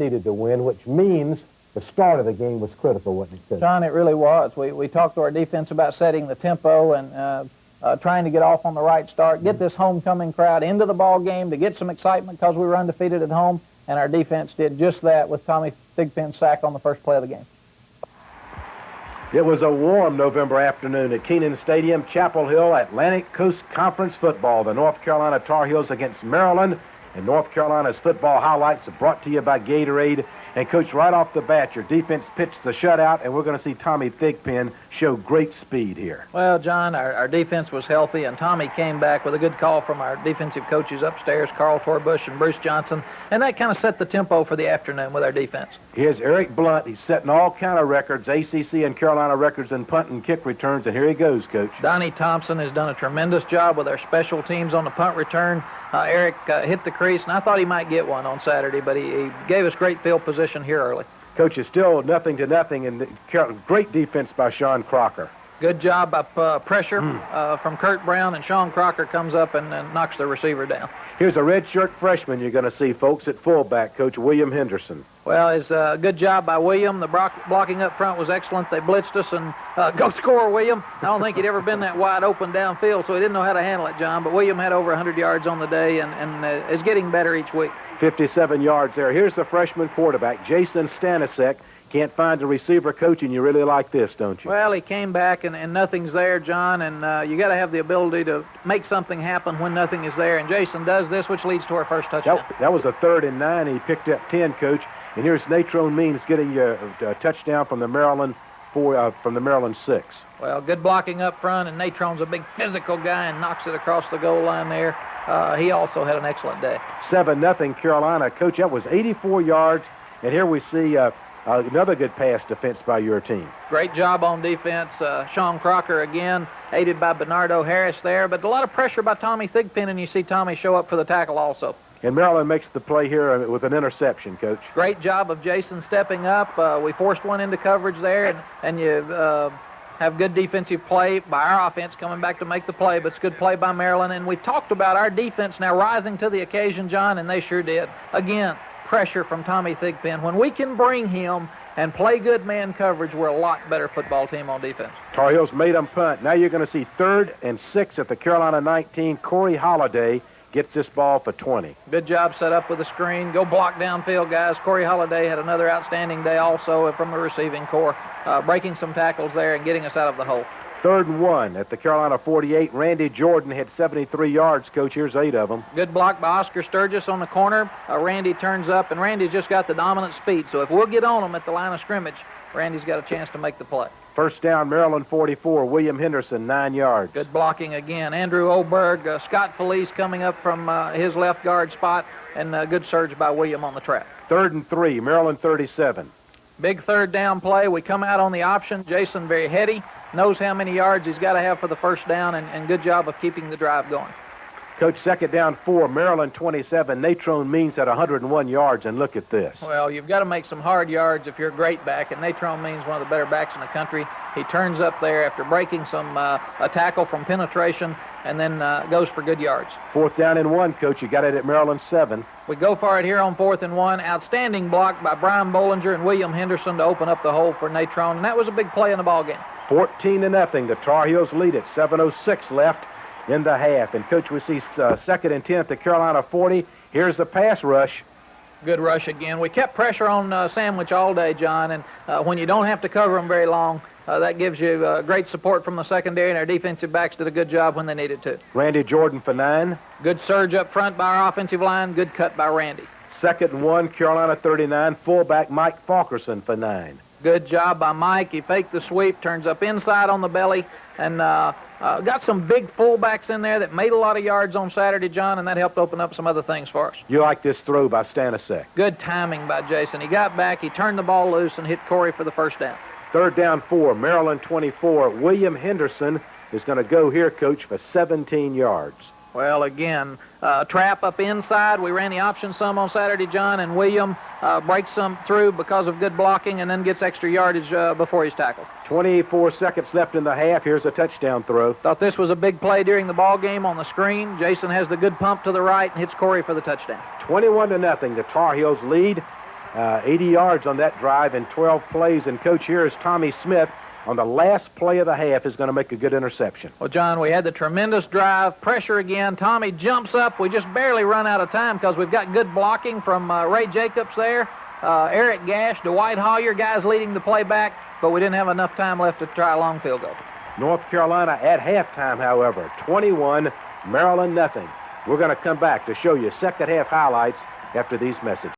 needed to win, which means the start of the game was critical, wasn't it, Coach? John, it really was. We talked to our defense about setting the tempo and trying to get off on the right start, get this homecoming crowd into the ball game to get some excitement because we were undefeated at home, and our defense did just that with Tommy Thigpen's sack on the first play of the game. It was a warm November afternoon at Kenan Stadium, Chapel Hill, Atlantic Coast Conference football. The North Carolina Tar Heels against Maryland. And North Carolina's football highlights are brought to you by Gatorade. And, Coach, right off the bat, your defense pitched the shutout, and we're going to see Tommy Thigpen show great speed here. Well, John, our defense was healthy, and Tommy came back with a good call from our defensive coaches upstairs, Carl Torbush and Bruce Johnson, and that kind of set the tempo for the afternoon with our defense. Here's Eric Blunt. He's setting all kind of records, ACC and Carolina records in punt and kick returns, and here he goes, Coach. Donnie Thompson has done a tremendous job with our special teams on the punt return. Eric hit the crease, and I thought he might get one on Saturday, but he gave us great field position here early. Coach, it's still 0-0, and great defense by Sean Crocker. Good job by pressure from Kurt Brown, and Sean Crocker comes up and knocks the receiver down. Here's a redshirt freshman you're going to see, folks, at fullback, Coach William Henderson. Well, it's a good job by William. The blocking up front was excellent. They blitzed us, and go score, William. I don't think he'd ever been that wide open downfield, so he didn't know how to handle it, John. But William had over 100 yards on the day and is getting better each week. 57 yards there. Here's the freshman quarterback, Jason Stanisiek. Can't find a receiver, Coach, and you really like this, don't you? Well, he came back, and nothing's there, John, and you got to have the ability to make something happen when nothing is there, and Jason does this, which leads to our first touchdown. That was a 3rd and 9. He picked up 10, Coach, and here's Natrone Means getting you a touchdown from the Maryland 6. Well, good blocking up front, and Natrone's a big physical guy and knocks it across the goal line there. He also had an excellent day. 7-0 Carolina. Coach, that was 84 yards, and here we see another good pass defense by your team. Great job on defense. Sean Crocker again, aided by Bernardo Harris there, but a lot of pressure by Tommy Thigpen, and you see Tommy show up for the tackle also. And Maryland makes the play here with an interception, Coach. Great job of Jason stepping up. We forced one into coverage there, and you have good defensive play by our offense coming back to make the play, but it's good play by Maryland. And we've talked about our defense now rising to the occasion, John, and they sure did. Again, pressure from Tommy Thigpen. When we can bring him and play good man coverage, we're a lot better football team on defense. Tar Heels made them punt. Now you're going to see 3rd and 6 at the Carolina 19. Corey Holliday gets this ball for 20. Good job set up with the screen. Go block downfield, guys. Corey Holliday had another outstanding day also from the receiving corps, breaking some tackles there and getting us out of the hole. 3rd and 1 at the Carolina 48. Randy Jordan had 73 yards, Coach. Here's 8 of them. Good block by Oscar Sturgis on the corner. Randy turns up, and Randy's just got the dominant speed. So if we'll get on him at the line of scrimmage, Randy's got a chance to make the play. 1st down, Maryland 44. William Henderson, 9 yards. Good blocking again. Andrew Oberg, Scott Felice coming up from his left guard spot, and good surge by William on the trap. 3rd and 3, Maryland 37. Big 3rd down play. We come out on the option. Jason very heady, knows how many yards he's got to have for the 1st down, and good job of keeping the drive going. Coach, 2nd down 4, Maryland 27. Natrone Means at 101 yards, and look at this. Well, you've got to make some hard yards if you're a great back, and Natrone Means one of the better backs in the country. He turns up there after breaking a tackle from penetration, and then goes for good yards. 4th down and 1, Coach. You got it at Maryland 7. We go for it here on 4th and 1. Outstanding block by Brian Bollinger and William Henderson to open up the hole for Natrone, and that was a big play in the ball game. 14-0. The Tar Heels lead it. 7:06 left in the half. And, Coach, we see 2nd and 10 at the Carolina 40. Here's the pass rush. Good rush again. We kept pressure on Sandwich all day, John, and when you don't have to cover them very long, that gives you great support from the secondary, and our defensive backs did a good job when they needed to. Randy Jordan for 9. Good surge up front by our offensive line. Good cut by Randy. 2nd and 1, Carolina 39. Fullback Mike Falkerson for 9. Good job by Mike. He faked the sweep, turns up inside on the belly, and got some big fullbacks in there that made a lot of yards on Saturday, John, and that helped open up some other things for us. You like this throw by Stanisiek. Good timing by Jason. He got back, he turned the ball loose, and hit Corey for the 1st down. 3rd down 4, Maryland 24. William Henderson is going to go here, Coach, for 17 yards. Well, again, trap up inside. We ran the option some on Saturday, John, and William breaks some through because of good blocking and then gets extra yardage before he's tackled. 24 seconds left in the half. Here's a touchdown throw. Thought this was a big play during the ball game on the screen. Jason has the good pump to the right and hits Corey for the touchdown. 21-0. The Tar Heels lead. 80 yards on that drive in 12 plays. And, Coach, here is Tommy Smith on the last play of the half is going to make a good interception. Well, John, we had the tremendous drive, pressure again. Tommy jumps up. We just barely run out of time because we've got good blocking from Ray Jacobs there. Eric Gash, Dwight Hollier, guys leading the play back, but we didn't have enough time left to try a long field goal. North Carolina at halftime, however, 21, Maryland nothing. We're going to come back to show you second half highlights after these messages.